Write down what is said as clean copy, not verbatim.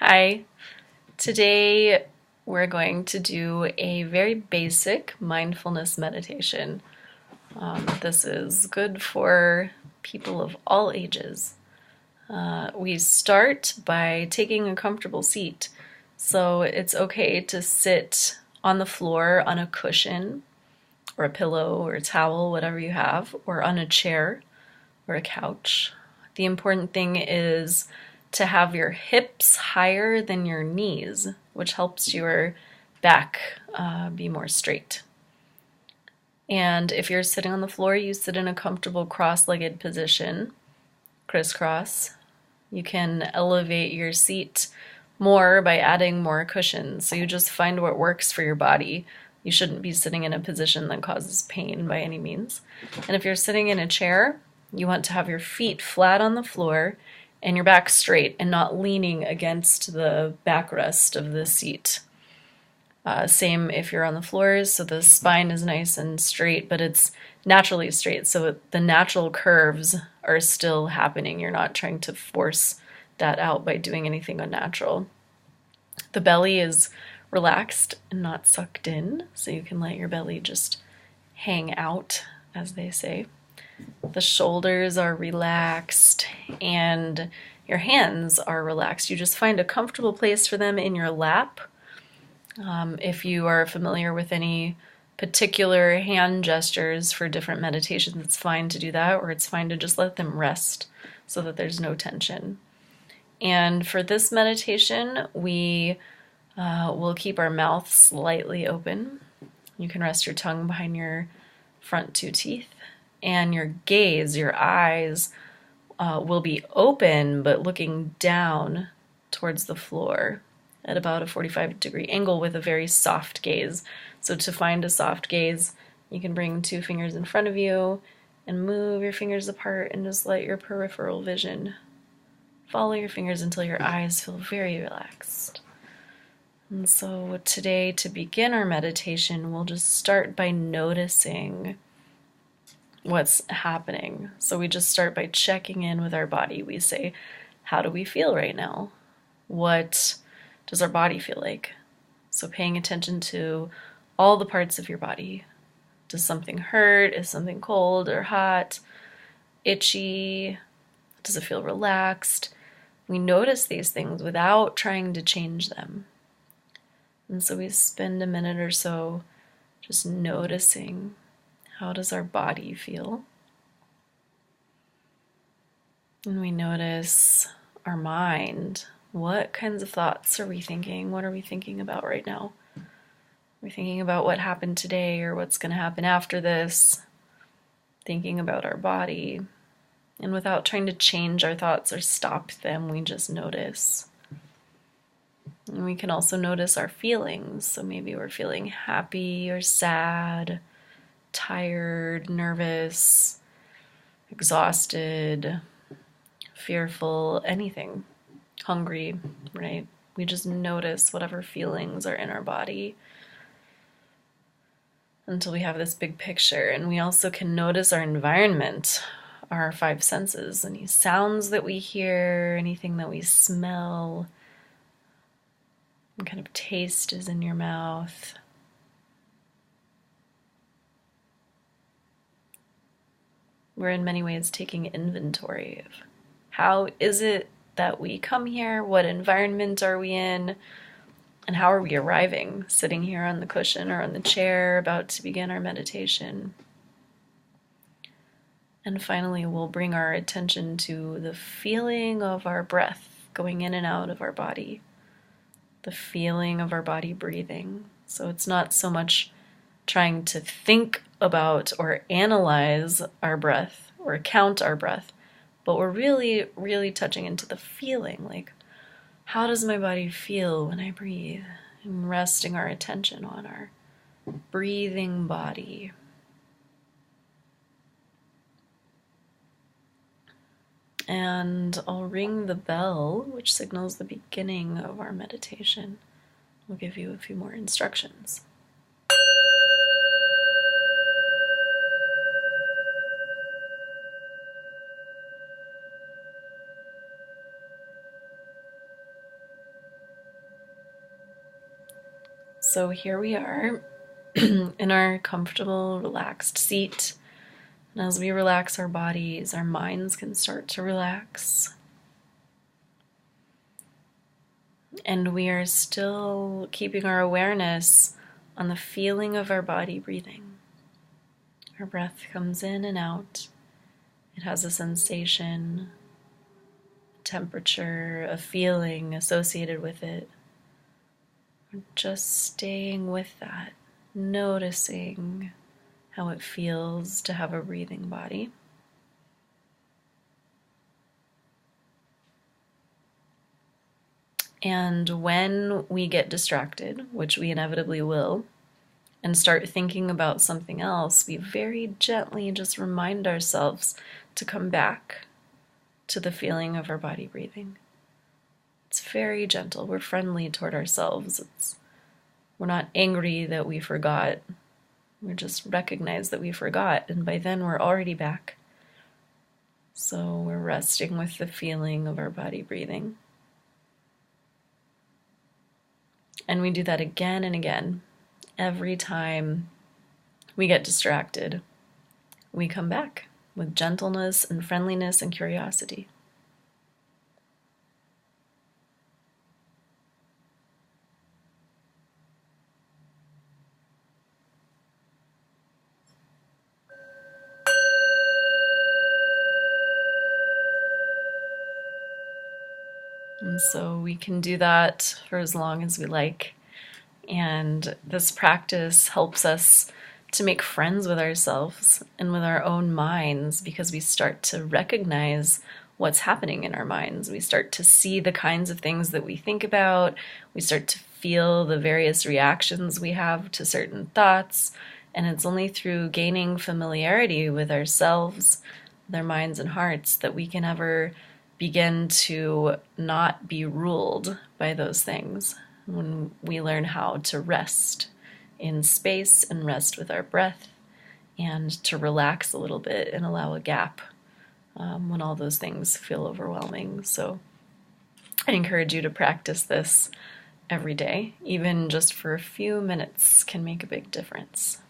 Hi. Today we're going to do a very basic mindfulness meditation. This is good for people of all ages. We start by taking a comfortable seat. So it's okay to sit on the floor on a cushion or a pillow or a towel, whatever you have, or on a chair or a couch. The important thing is to have your hips higher than your knees, which helps your back be more straight. And if you're sitting on the floor, you sit in a comfortable cross-legged position, crisscross. You can elevate your seat more by adding more cushions. So you just find what works for your body. You shouldn't be sitting in a position that causes pain by any means. And if you're sitting in a chair, you want to have your feet flat on the floor and your back straight and not leaning against the backrest of the seat. Same if you're on the floors, so the spine is nice and straight, but it's naturally straight, so the natural curves are still happening. You're not trying to force that out by doing anything unnatural. The belly is relaxed and not sucked in, so you can let your belly just hang out, as they say. The shoulders are relaxed and your hands are relaxed. You just find a comfortable place for them in your lap. If you are familiar with any particular hand gestures for different meditations, it's fine to do that, or it's fine to just let them rest so that there's no tension. And for this meditation, we will keep our mouth slightly open. You can rest your tongue behind your front two teeth. And your gaze, your eyes, will be open but looking down towards the floor at about a 45-degree angle with a very soft gaze. So to find a soft gaze, you can bring two fingers in front of you and move your fingers apart and just let your peripheral vision follow your fingers until your eyes feel very relaxed. And so today, to begin our meditation, we'll just start by noticing what's happening. So we just start by checking in with our body. We say, how do we feel right now? What does our body feel like? So paying attention to all the parts of your body. Does something hurt? Is something cold or hot? Itchy? Does it feel relaxed? We notice these things without trying to change them. And so we spend a minute or so just noticing, how does our body feel? And we notice our mind. What kinds of thoughts are we thinking? What are we thinking about right now? Are we thinking about what happened today or what's going to happen after this? Thinking about our body. And without trying to change our thoughts or stop them, we just notice. And we can also notice our feelings. So maybe we're feeling happy or sad, tired, nervous, exhausted, fearful, anything, hungry, right? We just notice whatever feelings are in our body until we have this big picture. And we also can notice our environment, our five senses, any sounds that we hear, anything that we smell, what kind of taste is in your mouth. We're in many ways taking inventory of how is it that we come here, what environment are we in, and how are we arriving, sitting here on the cushion or on the chair about to begin our meditation. And finally, we'll bring our attention to the feeling of our breath going in and out of our body, the feeling of our body breathing. So it's not so much trying to think about or analyze our breath or count our breath, but we're really, really touching into the feeling, like, how does my body feel when I breathe? And resting our attention on our breathing body. And I'll ring the bell, which signals the beginning of our meditation. We'll give you a few more instructions. So here we are in our comfortable, relaxed seat. And as we relax our bodies, our minds can start to relax. And we are still keeping our awareness on the feeling of our body breathing. Our breath comes in and out. It has a sensation, a temperature, a feeling associated with it. We're just staying with that, noticing how it feels to have a breathing body. And when we get distracted, which we inevitably will, and start thinking about something else, we very gently just remind ourselves to come back to the feeling of our body breathing. It's very gentle. We're friendly toward ourselves. We're not angry that we forgot. We just recognize that we forgot, and by then we're already back. So we're resting with the feeling of our body breathing. And we do that again and again. Every time we get distracted, we come back with gentleness and friendliness and curiosity. And so we can do that for as long as we like. And this practice helps us to make friends with ourselves and with our own minds, because we start to recognize what's happening in our minds. We start to see the kinds of things that we think about. We start to feel the various reactions we have to certain thoughts. And it's only through gaining familiarity with ourselves, their minds and hearts, that we can ever begin to not be ruled by those things. When we learn how to rest in space and rest with our breath, and to relax a little bit and allow a gap when all those things feel overwhelming. So I encourage you to practice this every day. Even just for a few minutes can make a big difference.